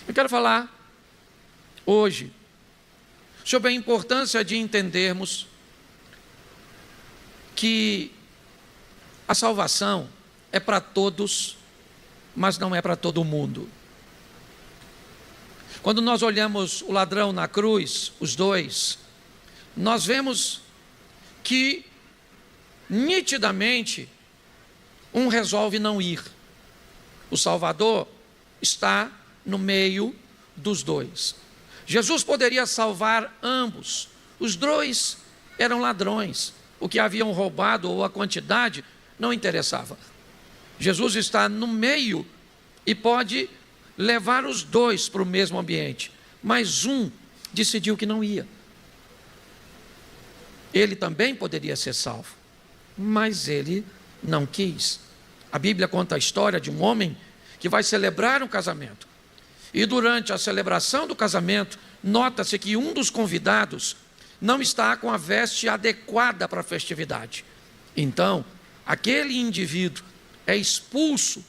Eu quero falar hoje sobre a importância de entendermos que a salvação é para todos, mas não é para todo mundo. Quando nós olhamos o ladrão na cruz, os dois, nós vemos que nitidamente um resolve não ir. O Salvador está no meio dos dois. Jesus poderia salvar ambos. Os dois eram ladrões. O que haviam roubado ou a quantidade não interessava. Jesus está no meio e pode levar os dois para o mesmo ambiente. Mas um decidiu que não ia. Ele também poderia ser salvo, mas ele não quis. A Bíblia conta a história de um homem que vai celebrar um casamento. E durante a celebração do casamento, nota-se que um dos convidados não está com a veste adequada para a festividade. Então, aquele indivíduo é expulso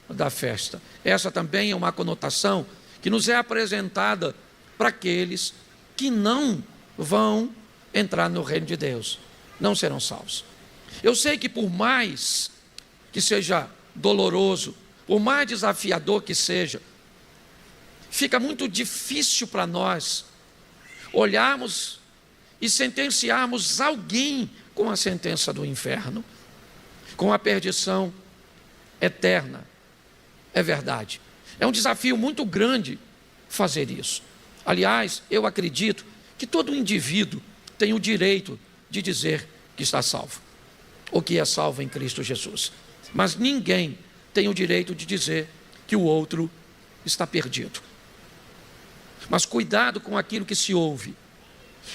da festa. Essa também é uma conotação que nos é apresentada para aqueles que não vão entrar no reino de Deus, não serão salvos. Eu sei que por mais que seja doloroso, por mais desafiador que seja, fica muito difícil para nós olharmos e sentenciarmos alguém com a sentença do inferno, com a perdição eterna. É verdade. É um desafio muito grande fazer isso. Aliás, eu acredito que todo indivíduo tem o direito de dizer que está salvo, ou que é salvo em Cristo Jesus. Mas ninguém tem o direito de dizer que o outro está perdido. Mas cuidado com aquilo que se ouve.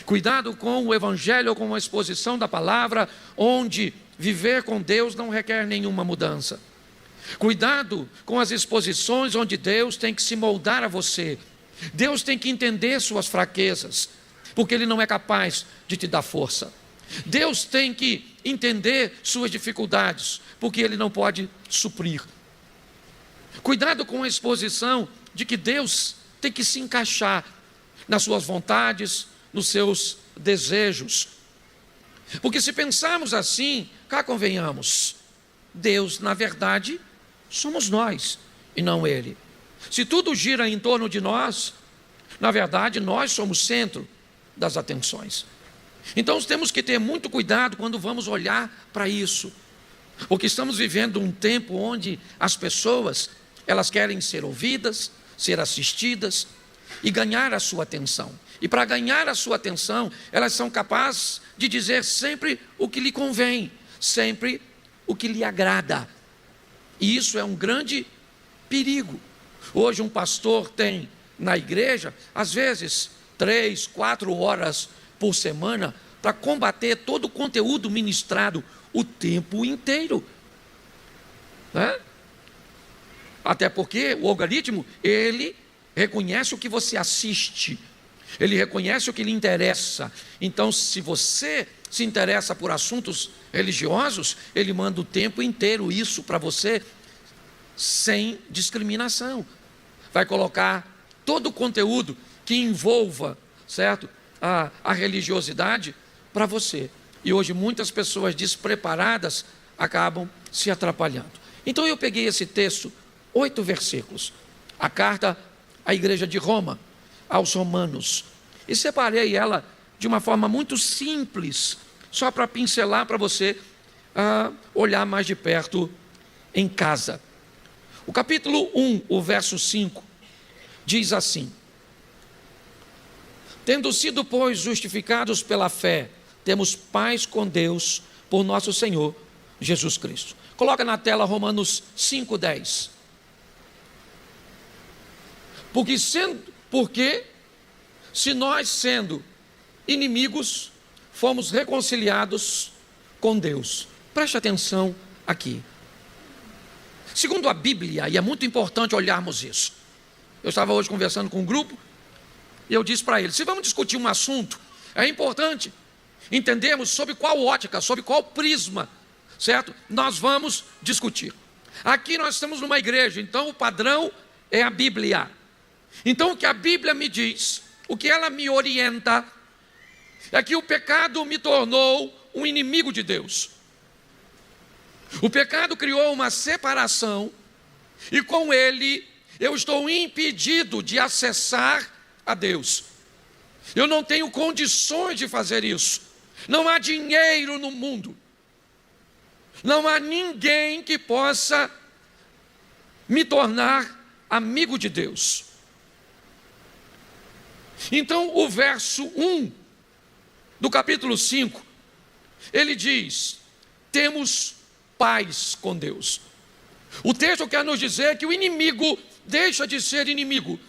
Cuidado com o Evangelho ou com a exposição da palavra, onde viver com Deus não requer nenhuma mudança. Cuidado com as exposições onde Deus tem que se moldar a você. Deus tem que entender suas fraquezas, porque Ele não é capaz de te dar força. Deus tem que entender suas dificuldades, porque Ele não pode suprir. Cuidado com a exposição de que Deus tem que se encaixar nas suas vontades, nos seus desejos. Porque se pensarmos assim, cá convenhamos, Deus, na verdade, somos nós e não Ele. Se tudo gira em torno de nós, na verdade, nós somos o centro das atenções. Então temos que ter muito cuidado quando vamos olhar para isso, porque estamos vivendo um tempo onde as pessoas, elas querem ser ouvidas, ser assistidas e ganhar a sua atenção. E para ganhar a sua atenção, elas são capazes de dizer sempre o que lhe convém, sempre o que lhe agrada. E isso é um grande perigo. Hoje um pastor tem na igreja, às vezes, 3, 4 horas por semana para combater todo o conteúdo ministrado o tempo inteiro. Né? Até porque o algoritmo, ele reconhece o que você assiste, ele reconhece o que lhe interessa. Então, se você se interessa por assuntos religiosos, ele manda o tempo inteiro isso para você, sem discriminação. Vai colocar todo o conteúdo que envolva, certo, a religiosidade para você. E hoje muitas pessoas despreparadas acabam se atrapalhando. Então eu peguei esse texto, 8 versículos, a carta à igreja de Roma, aos romanos, e separei ela de uma forma muito simples, só para pincelar para você olhar mais de perto em casa. O capítulo 1, o verso 5, diz assim: tendo sido, pois, justificados pela fé, temos paz com Deus por nosso Senhor Jesus Cristo. Coloca na tela Romanos 5:10. Porque se nós, sendo inimigos, fomos reconciliados com Deus. Preste atenção aqui. Segundo a Bíblia, e é muito importante olharmos isso. Eu estava hoje conversando com um grupo, e eu disse para eles, se vamos discutir um assunto, é importante entendermos sobre qual ótica, sobre qual prisma, certo? Nós vamos discutir. Aqui nós estamos numa igreja, então o padrão é a Bíblia. Então o que a Bíblia me diz, o que ela me orienta, é que o pecado me tornou um inimigo de Deus. O pecado criou uma separação e com ele eu estou impedido de acessar a Deus. Eu não tenho condições de fazer isso. Não há dinheiro no mundo. Não há ninguém que possa me tornar amigo de Deus. Então, o verso 1 do capítulo 5, ele diz: temos paz com Deus. O texto quer nos dizer que o inimigo deixa de ser inimigo,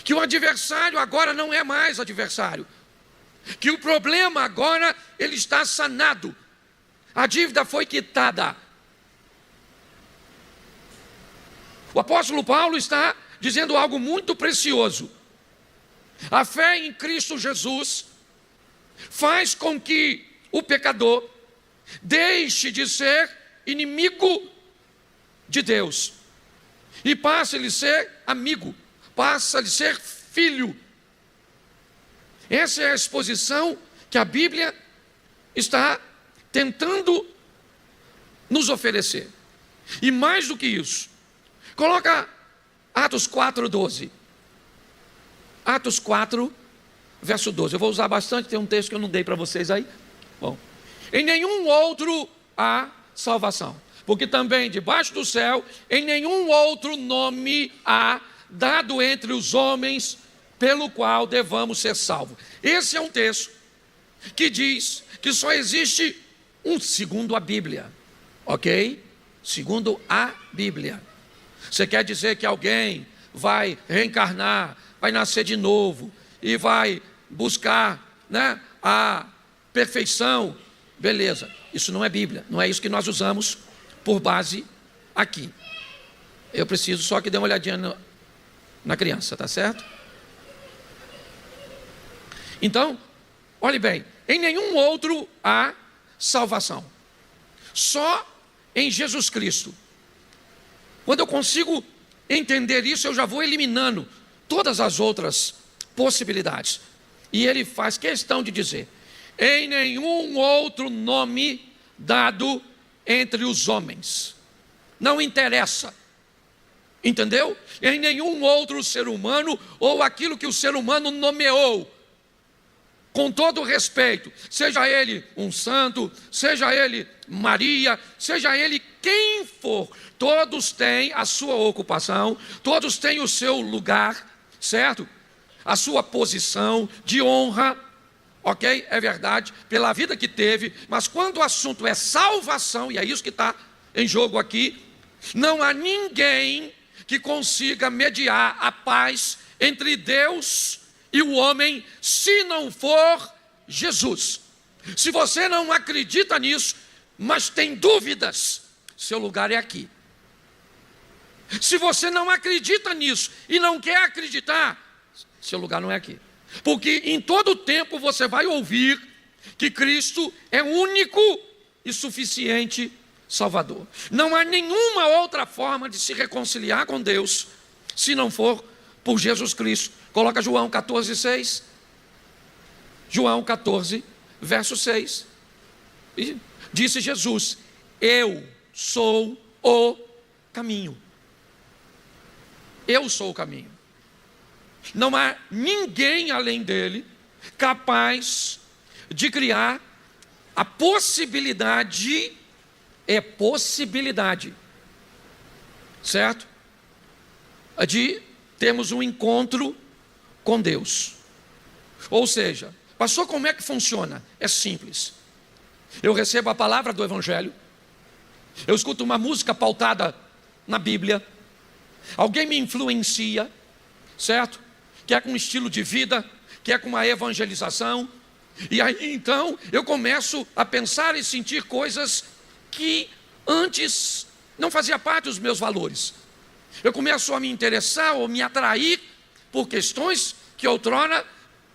que o adversário agora não é mais adversário, que o problema agora ele está sanado, a dívida foi quitada. O apóstolo Paulo está dizendo algo muito precioso. A fé em Cristo Jesus faz com que o pecador deixe de ser inimigo de Deus e passe a lhe ser amigo, passa a lhe ser filho. Essa é a exposição que a Bíblia está tentando nos oferecer. E mais do que isso, coloca Atos 4:12. Atos 4, verso 12. Eu vou usar bastante, tem um texto que eu não dei para vocês aí. Bom, em nenhum outro há salvação, porque também debaixo do céu, em nenhum outro nome há dado entre os homens pelo qual devamos ser salvos. Esse é um texto que diz que só existe um, segundo a Bíblia, ok? Segundo a Bíblia. Você quer dizer que alguém vai reencarnar, vai nascer de novo e vai buscar, né, a perfeição? Beleza, isso não é Bíblia, não é isso que nós usamos por base aqui. Eu preciso só que dê uma olhadinha na criança, tá certo? Então, olhe bem, em nenhum outro há salvação, só em Jesus Cristo. Quando eu consigo entender isso, eu já vou eliminando todas as outras possibilidades. E ele faz questão de dizer: em nenhum outro nome dado entre os homens. Não interessa, entendeu? Em nenhum outro ser humano, ou aquilo que o ser humano nomeou, com todo respeito, seja ele um santo, seja ele Maria, seja ele quem for, todos têm a sua ocupação, todos têm o seu lugar, certo? A sua posição de honra, ok? É verdade, pela vida que teve, mas quando o assunto é salvação, e é isso que está em jogo aqui, não há ninguém que consiga mediar a paz entre Deus e o homem, se não for Jesus. Se você não acredita nisso, mas tem dúvidas, seu lugar é aqui. Se você não acredita nisso e não quer acreditar, seu lugar não é aqui. Porque em todo tempo você vai ouvir que Cristo é único e suficiente Salvador. Não há nenhuma outra forma de se reconciliar com Deus se não for por Jesus Cristo. Coloca João 14:6. João 14, verso 6. E disse Jesus: eu sou o caminho. Eu sou o caminho. Não há ninguém além dele capaz de criar a possibilidade, certo? De termos um encontro com Deus. Ou seja, pastor, como é que funciona? É simples. Eu recebo a palavra do Evangelho, eu escuto uma música pautada na Bíblia, alguém me influencia, certo? Que é com um estilo de vida, que é com uma evangelização, e aí então eu começo a pensar e sentir coisas que antes não fazia parte dos meus valores. Eu começo a me interessar ou me atrair por questões que outrora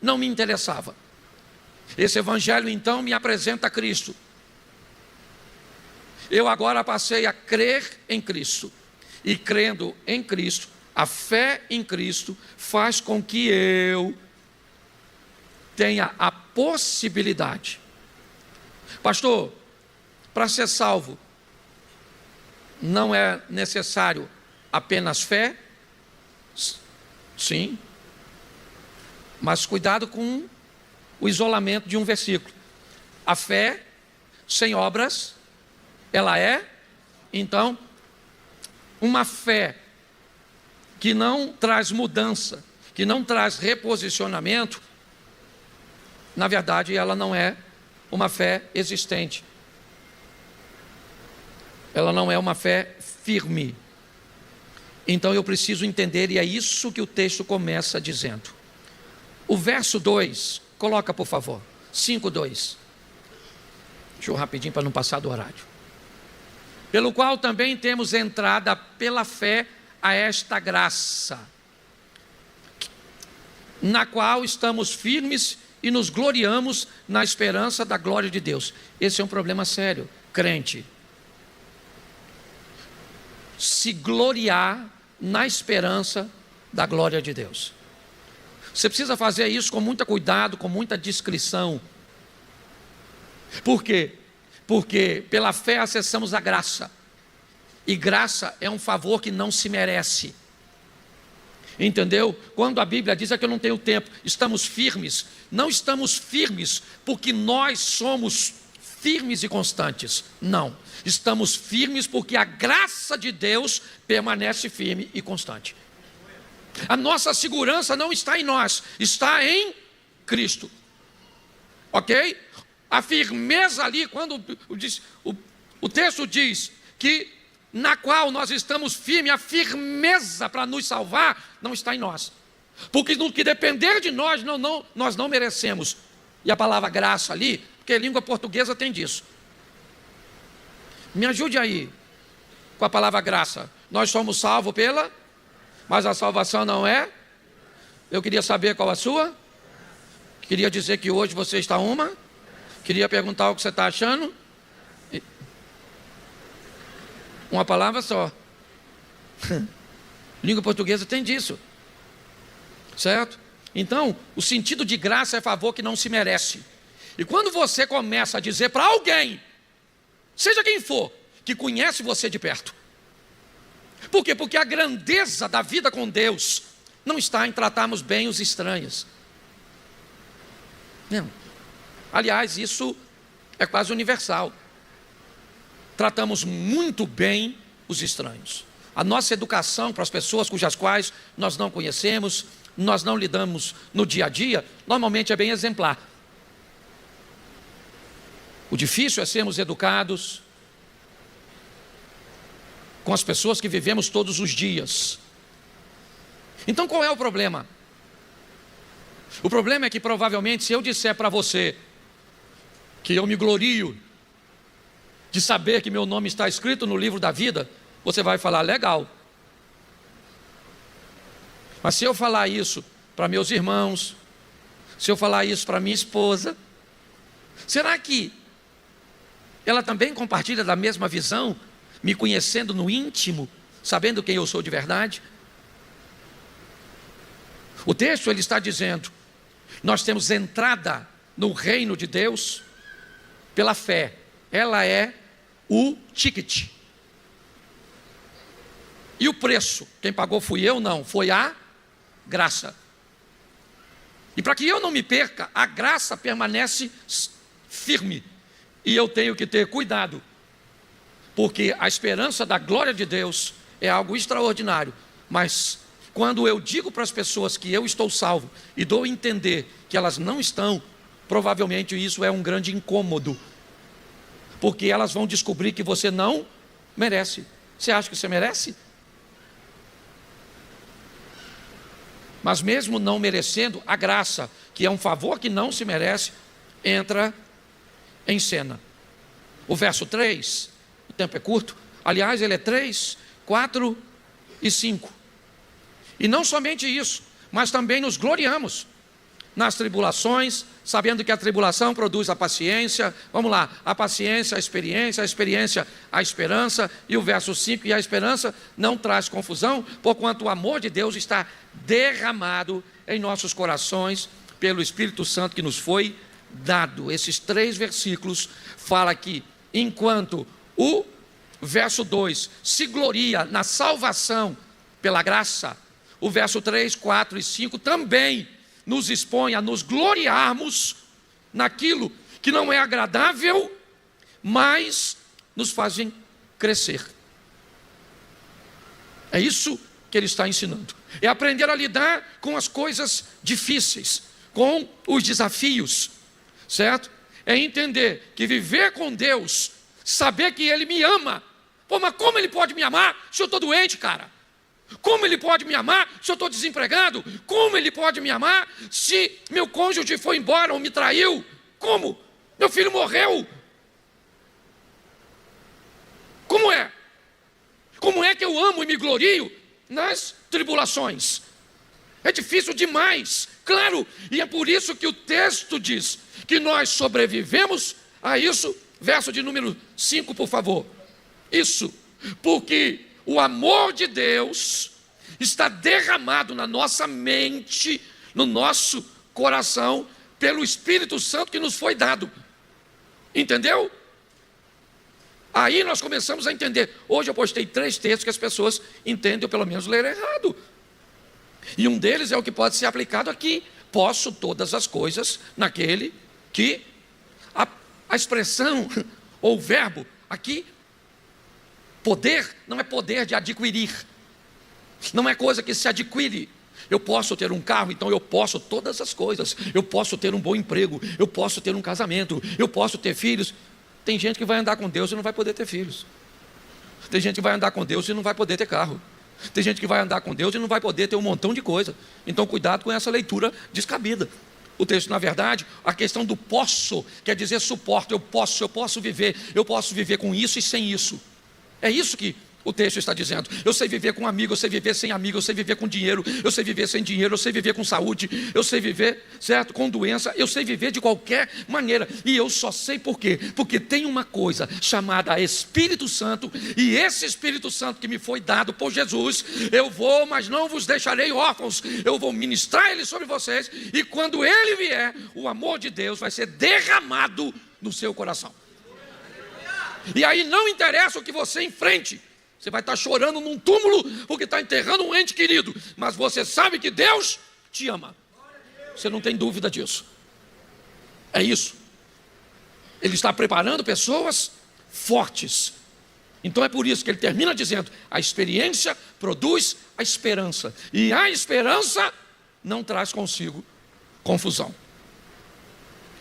não me interessavam. Esse evangelho então me apresenta Cristo. Eu agora passei a crer em Cristo. E crendo em Cristo, A fé em Cristo faz com que eu tenha a possibilidade. Pastor, para ser salvo, não é necessário apenas fé? Sim. Mas cuidado com o isolamento de um versículo. A fé sem obras, ela é, então, uma fé que não traz mudança, que não traz reposicionamento, na verdade ela não é uma fé existente. Ela não é uma fé firme. Então eu preciso entender, e é isso que o texto começa dizendo. O verso 2, coloca por favor, 5:2. Deixa eu rapidinho para não passar do horário. Pelo qual também temos entrada pela fé a esta graça, na qual estamos firmes e nos gloriamos na esperança da glória de Deus. Esse é um problema sério, crente. Se gloriar na esperança da glória de Deus. Você precisa fazer isso com muito cuidado, com muita discrição. Por quê? Porque pela fé acessamos a graça. E graça é um favor que não se merece. Entendeu? Quando a Bíblia diz que eu não tenho tempo, estamos firmes. Não estamos firmes porque nós somos firmes e constantes. Não. Estamos firmes porque a graça de Deus permanece firme e constante. A nossa segurança não está em nós, está em Cristo. Ok? A firmeza ali, quando o texto diz que na qual nós estamos firmes, a firmeza para nos salvar não está em nós. Porque no que depender de nós, nós não merecemos. E a palavra graça ali, porque a língua portuguesa tem disso. Me ajude aí com a palavra graça. Nós somos salvos mas a salvação não é. Eu queria saber qual a sua. Queria dizer que hoje você está uma. Queria perguntar o que você está achando. Uma palavra só. Língua portuguesa tem disso. Certo? Então, o sentido de graça é favor que não se merece. E quando você começa a dizer para alguém, seja quem for, que conhece você de perto. Por quê? Porque a grandeza da vida com Deus não está em tratarmos bem os estranhos. Não. Aliás, isso é quase universal. Tratamos muito bem os estranhos. A nossa educação para as pessoas cujas quais nós não conhecemos, nós não lidamos no dia a dia, normalmente é bem exemplar. O difícil é sermos educados com as pessoas que vivemos todos os dias. Então qual é o problema? O problema é que provavelmente se eu disser para você que eu me glorio de saber que meu nome está escrito no livro da vida, você vai falar, legal. Mas se eu falar isso para meus irmãos, se eu falar isso para minha esposa, será que ela também compartilha da mesma visão, me conhecendo no íntimo, sabendo quem eu sou de verdade? O texto ele está dizendo, nós temos entrada no reino de Deus pela fé. Ela é o ticket. E o preço? Quem pagou fui eu? Não, foi a graça. E para que eu não me perca, a graça permanece firme. E eu tenho que ter cuidado, porque a esperança da glória de Deus é algo extraordinário. Mas quando eu digo para as pessoas que eu estou salvo e dou a entender que elas não estão, provavelmente isso é um grande incômodo, porque elas vão descobrir que você não merece. Você acha que você merece? Mas mesmo não merecendo, a graça, que é um favor que não se merece, entra em cena. O verso 3, o tempo é curto, aliás ele é 3, 4 e 5. E não somente isso, mas também nos gloriamos nas tribulações, sabendo que a tribulação produz a paciência. Vamos lá, a paciência, a experiência, a esperança. E o verso 5, e a esperança não traz confusão, porquanto o amor de Deus está derramado em nossos corações pelo Espírito Santo que nos foi dado. Esses 3 versículos falam que enquanto o verso 2 se gloria na salvação pela graça, o verso 3, 4 e 5 também nos expõe a nos gloriarmos naquilo que não é agradável, mas nos fazem crescer. É isso que ele está ensinando. É aprender a lidar com as coisas difíceis, com os desafios, certo? É entender que viver com Deus, saber que Ele me ama. Pô, mas como Ele pode me amar se eu estou doente, cara? Como Ele pode me amar se eu estou desempregado? Como Ele pode me amar se meu cônjuge foi embora ou me traiu? Como? Meu filho morreu. Como é? Como é que eu amo e me glorio nas tribulações? É difícil demais, claro, e é por isso que o texto diz que nós sobrevivemos a isso. Verso de número 5, por favor. Isso, porque o amor de Deus está derramado na nossa mente, no nosso coração, pelo Espírito Santo que nos foi dado. Entendeu? Aí nós começamos a entender. Hoje eu postei 3 textos que as pessoas entendem, ou pelo menos leram errado. E um deles é o que pode ser aplicado aqui. Posso todas as coisas naquele que... A expressão ou o verbo aqui, poder, não é poder de adquirir. Não é coisa que se adquire. Eu posso ter um carro, então eu posso todas as coisas. Eu posso ter um bom emprego, eu posso ter um casamento, eu posso ter filhos. Tem gente que vai andar com Deus e não vai poder ter filhos. Tem gente que vai andar com Deus e não vai poder ter carro. Tem gente que vai andar com Deus e não vai poder ter um montão de coisa. Então cuidado com essa leitura descabida. O texto, na verdade, a questão do posso, quer dizer suporte. Eu posso viver com isso e sem isso. É isso que o texto está dizendo. Eu sei viver com amigo, eu sei viver sem amigo, eu sei viver com dinheiro, eu sei viver sem dinheiro, eu sei viver com saúde, eu sei viver, certo, com doença, eu sei viver de qualquer maneira. E eu só sei por quê? Porque tem uma coisa chamada Espírito Santo, e esse Espírito Santo que me foi dado por Jesus, eu vou, mas não vos deixarei órfãos, eu vou ministrar ele sobre vocês, e quando ele vier, o amor de Deus vai ser derramado no seu coração. E aí não interessa o que você enfrente. Você vai estar chorando num túmulo porque está enterrando um ente querido, mas você sabe que Deus te ama. Você não tem dúvida disso. É isso. Ele está preparando pessoas fortes. Então é por isso que ele termina dizendo: a experiência produz a esperança, e a esperança não traz consigo confusão.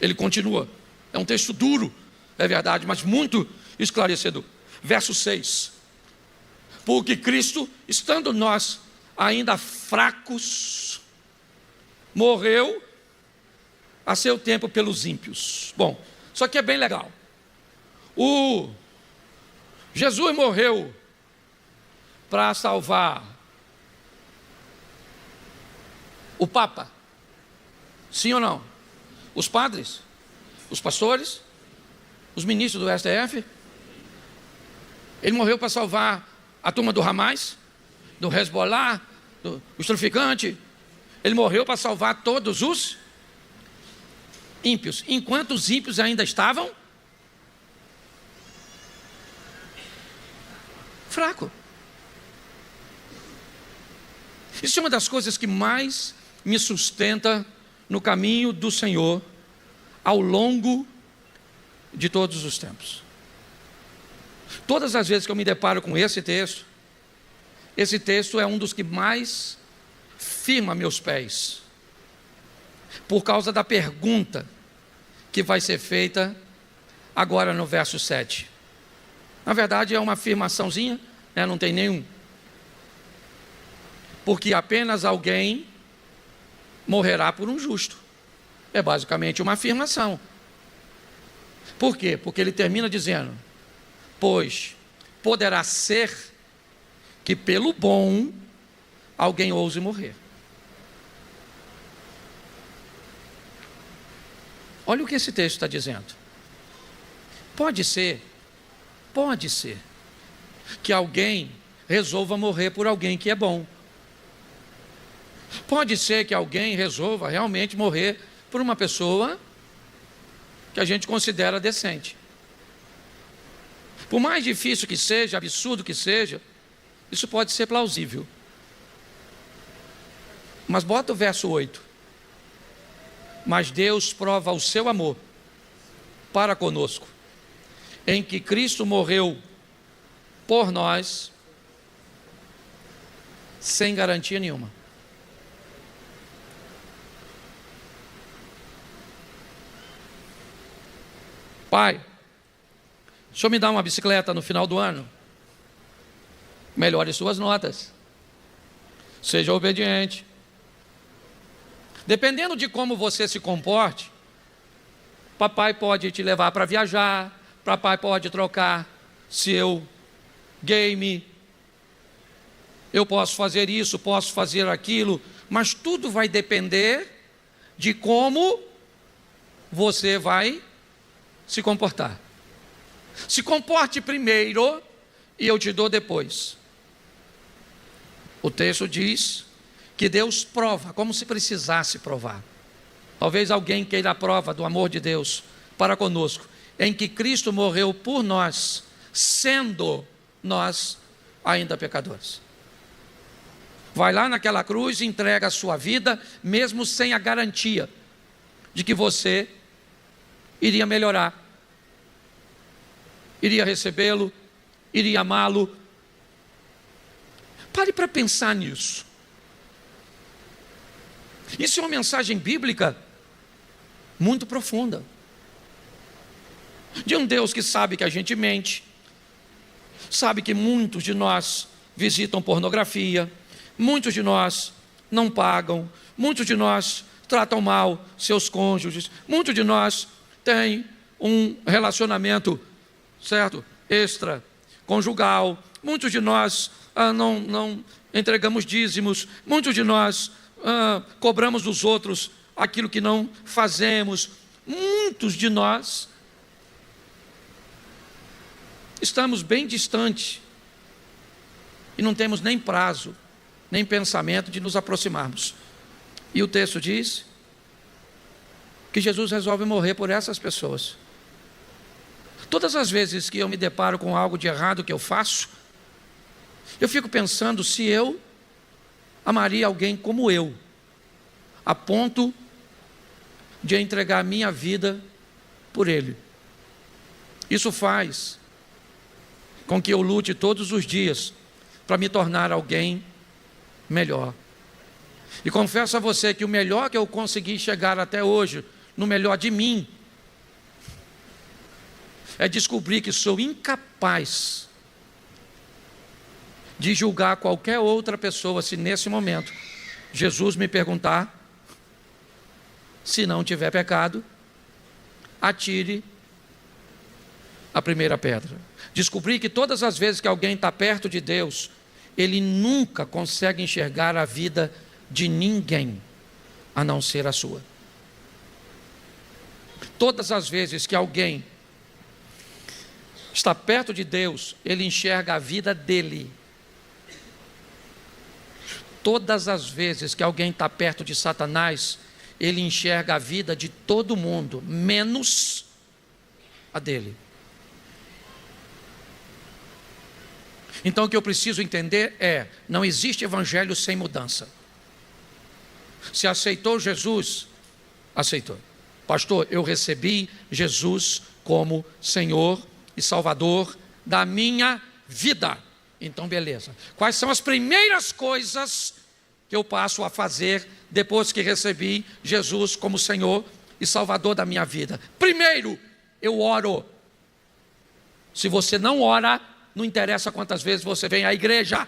Ele continua. É um texto duro, é verdade, mas muito esclarecedor. Verso 6. Porque Cristo, estando nós ainda fracos, morreu a seu tempo pelos ímpios. Bom, isso aqui é bem legal. Jesus morreu para salvar o Papa. Sim ou não? Os padres? Os pastores? Os ministros do STF? Ele morreu para salvar a turma do Hamas, do Hezbollah, dos traficantes. Ele morreu para salvar todos os ímpios. Enquanto os ímpios ainda estavam fracos. Isso é uma das coisas que mais me sustenta no caminho do Senhor ao longo de todos os tempos. Todas as vezes que eu me deparo com esse texto é um dos que mais firma meus pés, por causa da pergunta que vai ser feita agora no verso 7. Na verdade é uma afirmaçãozinha, né? Não tem nenhum. Porque apenas alguém morrerá por um justo. É basicamente uma afirmação. Por quê? Porque ele termina dizendo: pois poderá ser que pelo bom alguém ouse morrer. Olha o que esse texto está dizendo. Pode ser que alguém resolva morrer por alguém que é bom. Pode ser que alguém resolva realmente morrer por uma pessoa que a gente considera decente. Por mais difícil que seja, absurdo que seja, isso pode ser plausível. Mas bota o verso 8. Mas Deus prova o seu amor para conosco, em que Cristo morreu por nós, sem garantia nenhuma. Pai, o senhor me dá uma bicicleta no final do ano? Melhore suas notas. Seja obediente. Dependendo de como você se comporte, papai pode te levar para viajar, papai pode trocar seu game, eu posso fazer isso, posso fazer aquilo, mas tudo vai depender de como você vai se comportar. Se comporte primeiro e eu te dou depois. O texto diz que Deus prova, como se precisasse provar. Talvez alguém queira a prova do amor de Deus para conosco, em que Cristo morreu por nós, sendo nós ainda pecadores. Vai lá naquela cruz e entrega a sua vida, mesmo sem a garantia de que você iria melhorar, iria recebê-lo, iria amá-lo. Pare para pensar nisso. Isso é uma mensagem bíblica muito profunda, de um Deus que sabe que a gente mente, sabe que muitos de nós visitam pornografia, muitos de nós não pagam, muitos de nós tratam mal seus cônjuges, muitos de nós têm um relacionamento, certo, extraconjugal, muitos de nós não entregamos dízimos, muitos de nós cobramos dos outros aquilo que não fazemos. Muitos de nós estamos bem distantes e não temos nem prazo, nem pensamento de nos aproximarmos. E o texto diz que Jesus resolve morrer por essas pessoas. Todas as vezes que eu me deparo com algo de errado que eu faço, eu fico pensando se eu amaria alguém como eu, a ponto de entregar a minha vida por ele. Isso faz com que eu lute todos os dias para me tornar alguém melhor. E confesso a você que o melhor que eu consegui chegar até hoje, no melhor de mim, é descobrir que sou incapaz de julgar qualquer outra pessoa se nesse momento Jesus me perguntar: se não tiver pecado, atire a primeira pedra. Descobri que todas as vezes que alguém está perto de Deus, ele nunca consegue enxergar a vida de ninguém, a não ser a sua. Todas as vezes que alguém está perto de Deus, ele enxerga a vida dele. Todas as vezes que alguém está perto de Satanás, ele enxerga a vida de todo mundo, menos a dele. Então o que eu preciso entender é: não existe evangelho sem mudança. Se aceitou Jesus, aceitou. Pastor, eu recebi Jesus como Senhor e Salvador da minha vida. Então beleza. Quais são as primeiras coisas que eu passo a fazer depois que recebi Jesus como Senhor e Salvador da minha vida? Primeiro, eu oro. Se você não ora, não interessa quantas vezes você vem à igreja.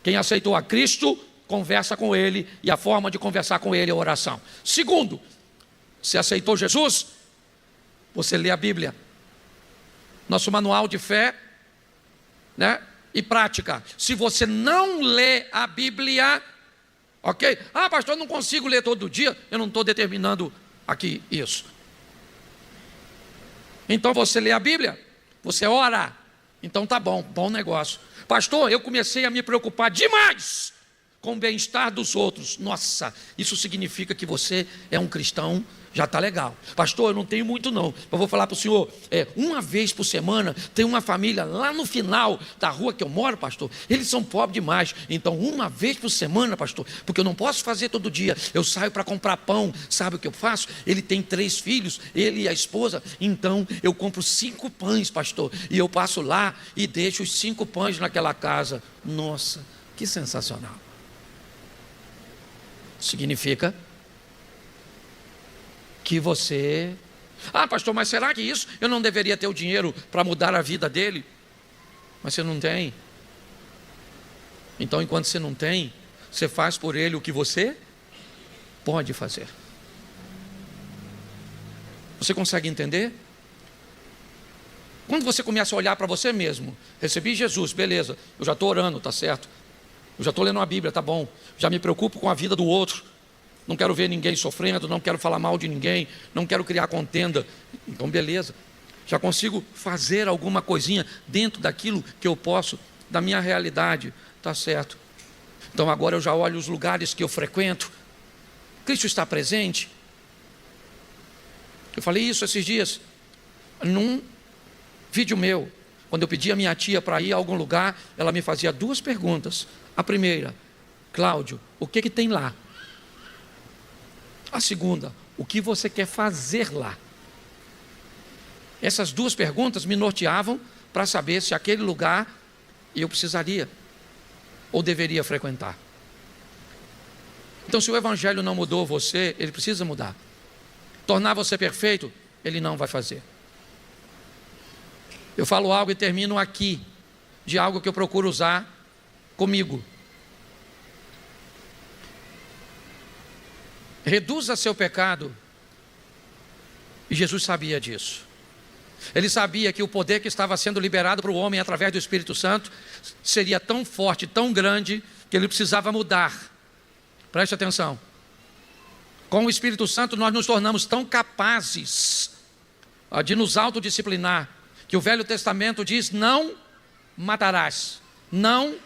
Quem aceitou a Cristo, conversa com Ele, e a forma de conversar com Ele é oração. Segundo, se aceitou Jesus, você lê a Bíblia. Nosso manual de fé, né, e prática. Se você não lê a Bíblia, ok? Ah, pastor, eu não consigo ler todo dia. Eu não estou determinando aqui isso. Então você lê a Bíblia, você ora, então tá bom, bom negócio. Pastor, eu comecei a me preocupar demais com o bem-estar dos outros. Nossa, isso significa que você é um cristão, já está legal. Pastor, eu não tenho muito não. Eu vou falar para o senhor, uma vez por semana, tem uma família lá no final da rua que eu moro, pastor. Eles são pobres demais. Então, uma vez por semana, pastor, porque eu não posso fazer todo dia. Eu saio para comprar pão. Sabe o que eu faço? Ele tem 3 filhos, ele e a esposa. Então, eu compro 5 pães, pastor. E eu passo lá e deixo os 5 pães naquela casa. Nossa, que sensacional. Significa que você... Ah, pastor, mas será que isso? Eu não deveria ter o dinheiro para mudar a vida dele? Mas você não tem. Então, enquanto você não tem, você faz por ele o que você pode fazer. Você consegue entender? Quando você começa a olhar para você mesmo, recebi Jesus, beleza, eu já estou orando, tá certo? Eu já estou lendo a Bíblia, tá bom. Já me preocupo com a vida do outro. Não quero ver ninguém sofrendo, não quero falar mal de ninguém, não quero criar contenda. Então, beleza. Já consigo fazer alguma coisinha dentro daquilo que eu posso, da minha realidade, tá certo. Então, agora eu já olho os lugares que eu frequento. Cristo está presente. Eu falei isso esses dias, num vídeo meu. Quando eu pedi a minha tia para ir a algum lugar, ela me fazia 2 perguntas. A primeira, Cláudio, o que tem lá? A segunda, o que você quer fazer lá? Essas 2 perguntas me norteavam para saber se aquele lugar eu precisaria ou deveria frequentar. Então, se o Evangelho não mudou você, ele precisa mudar. Tornar você perfeito, ele não vai fazer. Eu falo algo e termino aqui, de algo que eu procuro usar comigo. Reduza seu pecado. E Jesus sabia disso. Ele sabia que o poder que estava sendo liberado para o homem através do Espírito Santo seria tão forte, tão grande, que ele precisava mudar. Preste atenção. Com o Espírito Santo nós nos tornamos tão capazes de nos autodisciplinar, que o Velho Testamento diz: não matarás, não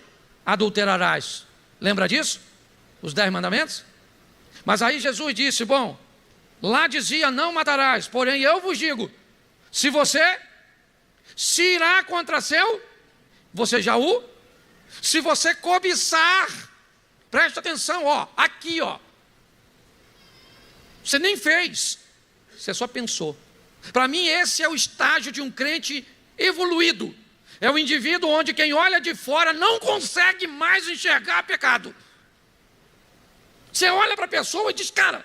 adulterarás. Lembra disso? Os 10 mandamentos? Mas aí Jesus disse, bom, lá dizia não matarás, porém eu vos digo, se você se irá contra seu, você já o, se você cobiçar, preste atenção, aqui, você nem fez, você só pensou. Para mim esse é o estágio de um crente evoluído, é o indivíduo onde quem olha de fora não consegue mais enxergar pecado. Você olha para a pessoa e diz, cara,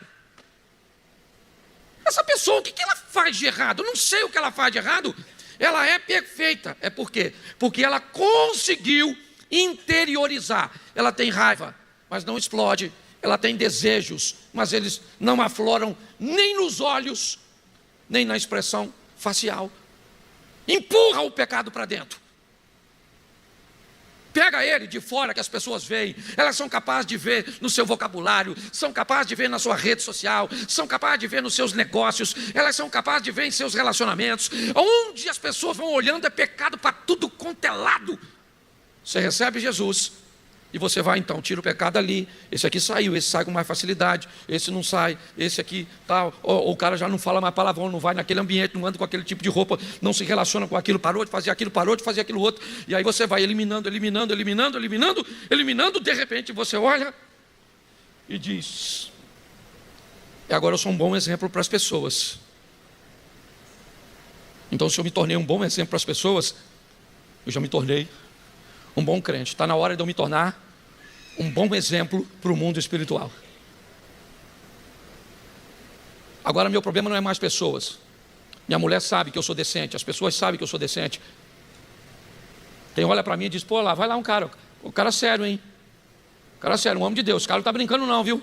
essa pessoa, o que ela faz de errado? Eu não sei o que ela faz de errado. Ela é perfeita. É por quê? Porque ela conseguiu interiorizar. Ela tem raiva, mas não explode. Ela tem desejos, mas eles não afloram nem nos olhos, nem na expressão facial. Empurra o pecado para dentro. Pega ele de fora que as pessoas veem. Elas são capazes de ver no seu vocabulário, são capazes de ver na sua rede social, são capazes de ver nos seus negócios, elas são capazes de ver em seus relacionamentos. Onde as pessoas vão olhando é pecado para tudo quanto é lado. Você recebe Jesus e você vai então, tira o pecado ali. Esse aqui saiu, esse sai com mais facilidade, esse não sai, esse aqui tal. Ou o cara já não fala mais palavrão, não vai naquele ambiente, não anda com aquele tipo de roupa, não se relaciona com aquilo, parou de fazer aquilo outro. E aí você vai eliminando, de repente você olha e diz, agora eu sou um bom exemplo para as pessoas. Então, se eu me tornei um bom exemplo para as pessoas, eu já me tornei um bom crente. Está na hora de eu me tornar um bom exemplo para o mundo espiritual. Agora, meu problema não é mais pessoas. Minha mulher sabe que eu sou decente, as pessoas sabem que eu sou decente. Quem olha para mim e diz, pô, lá, vai lá um cara, o cara sério, hein? O cara sério, um homem de Deus, o cara não está brincando não, viu?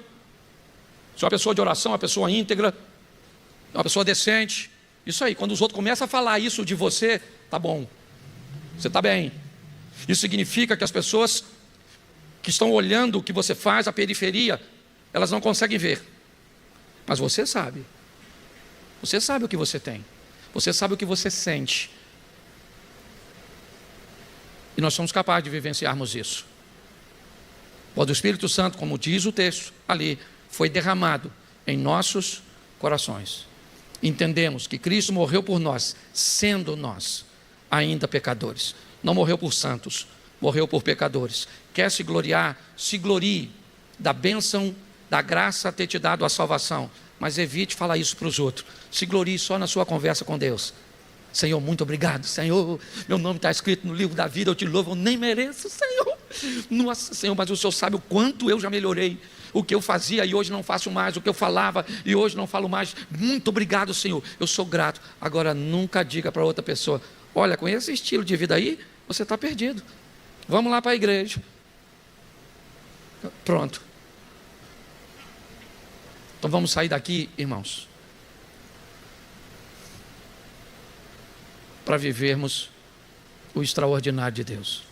Você é uma pessoa de oração, uma pessoa íntegra, uma pessoa decente. Isso aí, quando os outros começam a falar isso de você, tá bom, você está bem. Isso significa que as pessoas que estão olhando o que você faz, a periferia, elas não conseguem ver. Mas você sabe. Você sabe o que você tem. Você sabe o que você sente. E nós somos capazes de vivenciarmos isso. Quando o Espírito Santo, como diz o texto ali, foi derramado em nossos corações. Entendemos que Cristo morreu por nós, sendo nós ainda pecadores. Não morreu por santos, morreu por pecadores. Quer se gloriar? Se glorie da bênção, da graça a ter te dado a salvação. Mas evite falar isso para os outros. Se glorie só na sua conversa com Deus. Senhor, muito obrigado, Senhor, meu nome está escrito no livro da vida, eu te louvo, eu nem mereço, Senhor. Nossa, Senhor, mas o Senhor sabe o quanto eu já melhorei. O que eu fazia e hoje não faço mais, o que eu falava e hoje não falo mais. Muito obrigado, Senhor, eu sou grato. Agora nunca diga para outra pessoa: olha, com esse estilo de vida aí, você está perdido. Vamos lá para a igreja. Pronto. Então vamos sair daqui, irmãos, para vivermos o extraordinário de Deus.